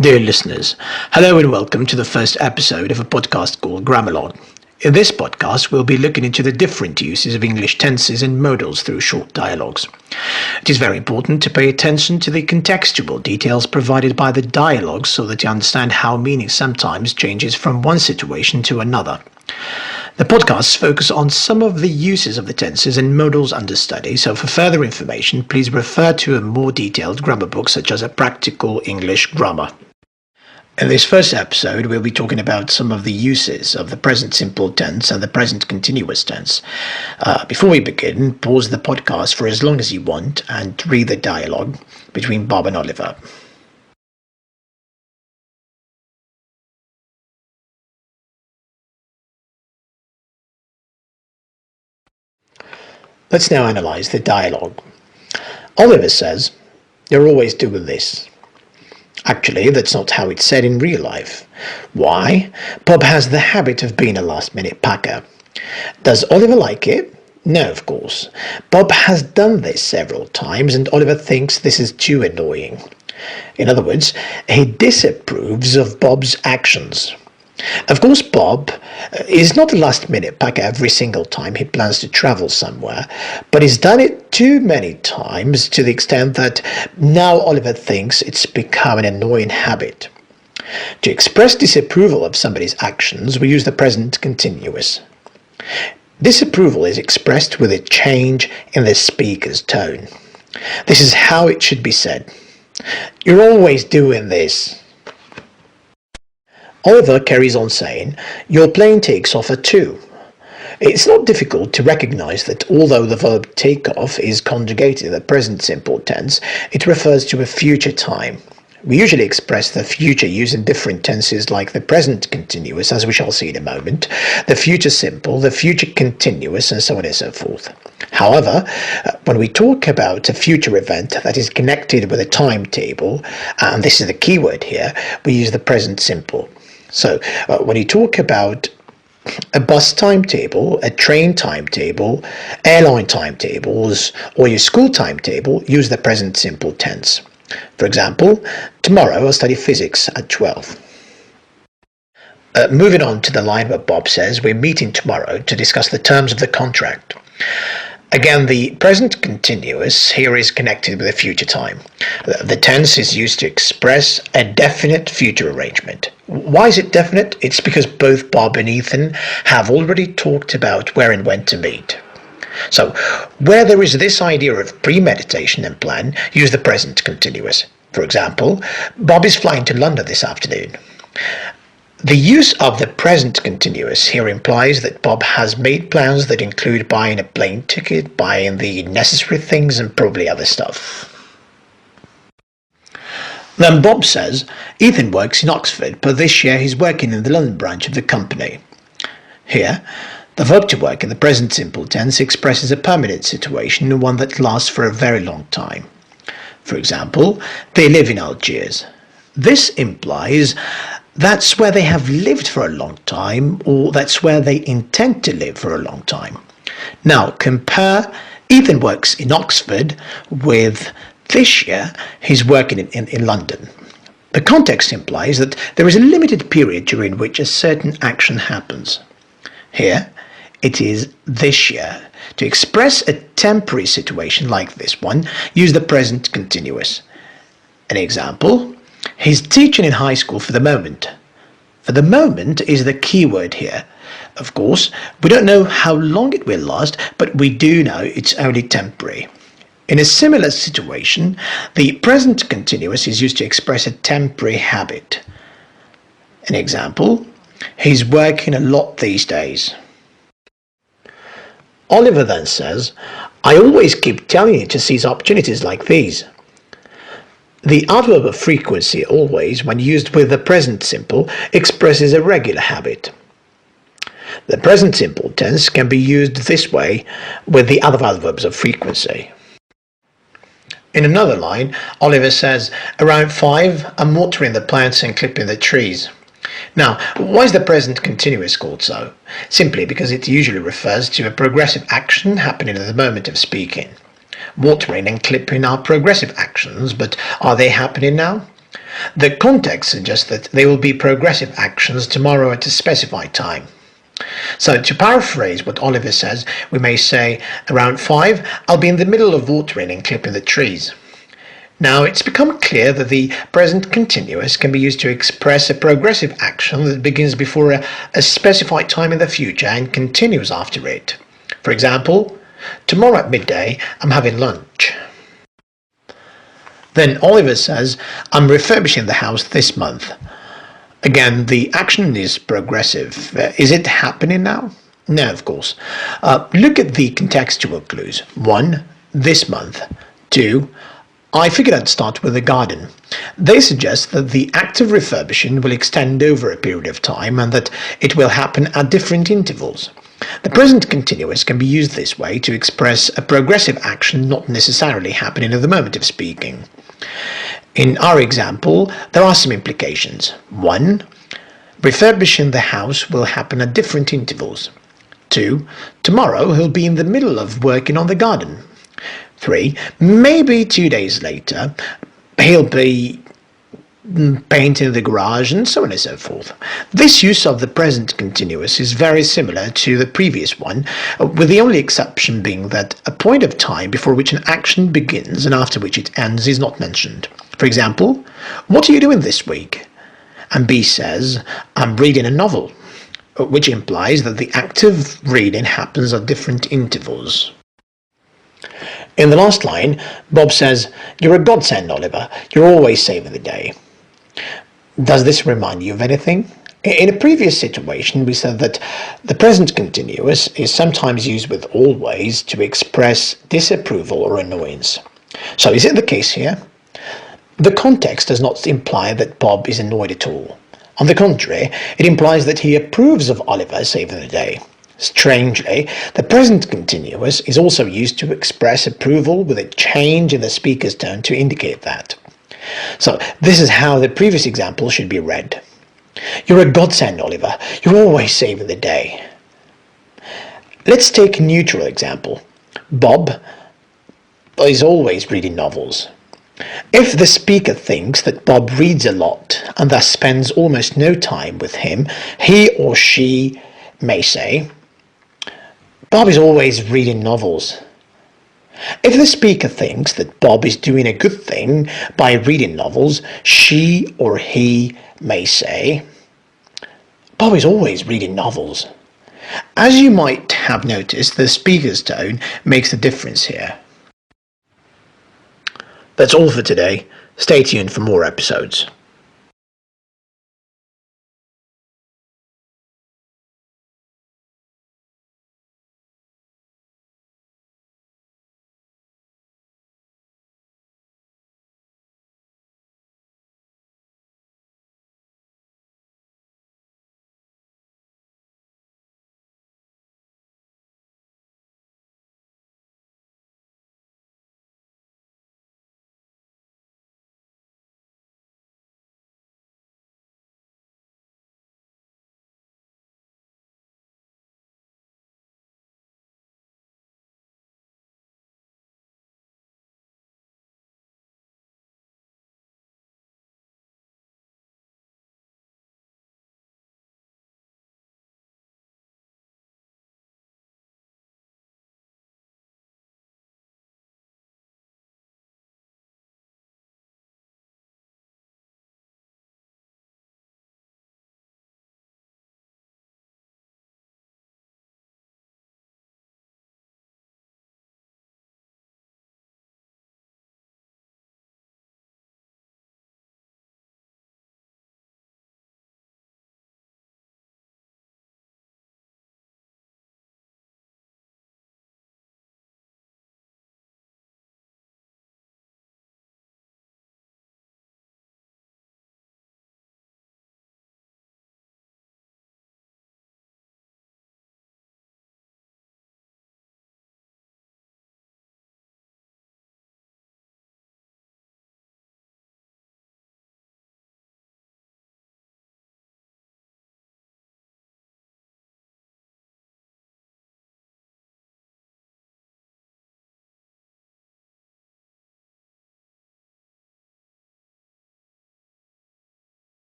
Dear listeners, hello and welcome to the first episode of a podcast called Grammalogue. In this podcast, we'll be looking into the different uses of English tenses and modals through short dialogues. It is very important to pay attention to the contextual details provided by the dialogues so that you understand how meaning sometimes changes from one situation to another. The podcasts focus on some of the uses of the tenses and modals under study, so for further information, please refer to a more detailed grammar book such as A Practical English Grammar. In this first episode, we'll be talking about some of the uses of the present simple tense and the present continuous tense. Before we begin, pause the podcast for as long as you want and read the dialogue between Bob and Oliver. Let's now analyse the dialogue. Oliver says, "You're always doing this." Actually, that's not how it's said in real life. Why? Bob has the habit of being a last-minute packer. Does Oliver like it? No, of course. Bob has done this several times and Oliver thinks this is too annoying. In other words, he disapproves of Bob's actions. Of course, Bob is not a last-minute packer every single time he plans to travel somewhere, but he's done it too many times to the extent that now Oliver thinks it's become an annoying habit. To express disapproval of somebody's actions, we use the present continuous. Disapproval is expressed with a change in the speaker's tone. This is how it should be said. "You're always doing this." Oliver carries on saying, "Your plane takes off at 2. It's not difficult to recognize that although the verb take off is conjugated in the present simple tense, it refers to a future time. We usually express the future using different tenses like the present continuous, as we shall see in a moment, the future simple, the future continuous, and so on and so forth. However, when we talk about a future event that is connected with a timetable, and this is the key word here, we use the present simple. So, when you talk about a bus timetable, a train timetable, airline timetables, or your school timetable, use the present simple tense. For example, tomorrow I'll study physics at 12. Moving on to the line where Bob says we're meeting tomorrow to discuss the terms of the contract. Again, the present continuous here is connected with a future time. The tense is used to express a definite future arrangement. Why is it definite? It's because both Bob and Ethan have already talked about where and when to meet. So, where there is this idea of premeditation and plan, use the present continuous. For example, Bob is flying to London this afternoon. The use of the present continuous here implies that Bob has made plans that include buying a plane ticket, buying the necessary things, and probably other stuff. Then Bob says Ethan works in Oxford, but this year he's working in the London branch of the company. Here, the verb to work in the present simple tense expresses a permanent situation, one that lasts for a very long time. For example, they live in Algiers. This implies that's where they have lived for a long time, or that's where they intend to live for a long time. Now, compare Ethan works in Oxford with this year he's working in London. The context implies that there is a limited period during which a certain action happens. Here, it is this year. To express a temporary situation like this one, use the present continuous. An example: he's teaching in high school for the moment. For the moment is the key word here. Of course, we don't know how long it will last, but we do know it's only temporary. In a similar situation, the present continuous is used to express a temporary habit. An example: he's working a lot these days. Oliver then says, "I always keep telling you to seize opportunities like these." The adverb of frequency always, when used with the present simple, expresses a regular habit. The present simple tense can be used this way with the other adverbs of frequency. In another line, Oliver says, "Around 5, I'm watering the plants and clipping the trees." Now, why is the present continuous called so? Simply because it usually refers to a progressive action happening at the moment of speaking. Watering and clipping are progressive actions, but are they happening now? The context suggests that there will be progressive actions tomorrow at a specified time. So to paraphrase what Oliver says, we may say, around 5, I'll be in the middle of watering and clipping the trees. Now it's become clear that the present continuous can be used to express a progressive action that begins before a specified time in the future and continues after it. For example, tomorrow at midday I'm having lunch. Then Oliver says, I'm refurbishing the house this month. Again, the action is progressive. Is it happening now? No, of course. Look at the contextual clues. 1. This month. 2. I figured I'd start with the garden. They suggest that the act of refurbishing will extend over a period of time and that it will happen at different intervals. The present continuous can be used this way to express a progressive action not necessarily happening at the moment of speaking. In our example, there are some implications. 1. Refurbishing the house will happen at different intervals. 2. Tomorrow he'll be in the middle of working on the garden. 3. Maybe 2 days later he'll be painting the garage, and so on and so forth. This use of the present continuous is very similar to the previous one, with the only exception being that a point of time before which an action begins and after which it ends is not mentioned. For example, what are you doing this week? And B says, I'm reading a novel, which implies that the act of reading happens at different intervals. In the last line, Bob says, you're a godsend, Oliver. You're always saving the day. Does this remind you of anything? In a previous situation, we said that the present continuous is sometimes used with always to express disapproval or annoyance. So is it the case here? The context does not imply that Bob is annoyed at all. On the contrary, it implies that he approves of Oliver saving the day. Strangely, the present continuous is also used to express approval with a change in the speaker's tone to indicate that. So this is how the previous example should be read. You're a godsend, Oliver. You're always saving the day. Let's take a neutral example. Bob is always reading novels. If the speaker thinks that Bob reads a lot and thus spends almost no time with him, he or she may say, Bob is always reading novels. If the speaker thinks that Bob is doing a good thing by reading novels, she or he may say, Bob is always reading novels. As you might have noticed, the speaker's tone makes a difference here. That's all for today. Stay tuned for more episodes.